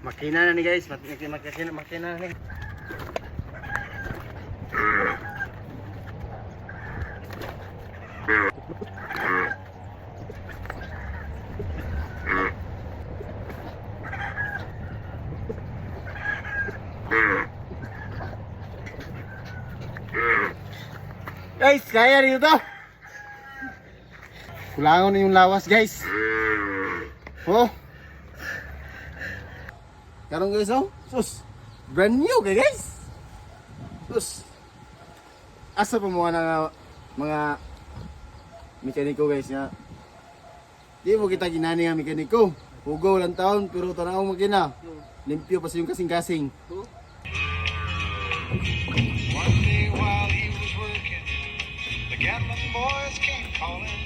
Makina na ni guys, makina na ni. Guys, kaya rin ito. Kulangon na yung lawas guys. Oh. Karong guys, oh. Sus. Brand new kay guys. Sus. Asa pa mga mekaniko guys nga. Di mo kita ginani nga mekaniko. Hugaw lang taon pero tanaw makina. Limpyo pa sa yung kasing-kasing. One day while he was working, the Gatlin boys came calling.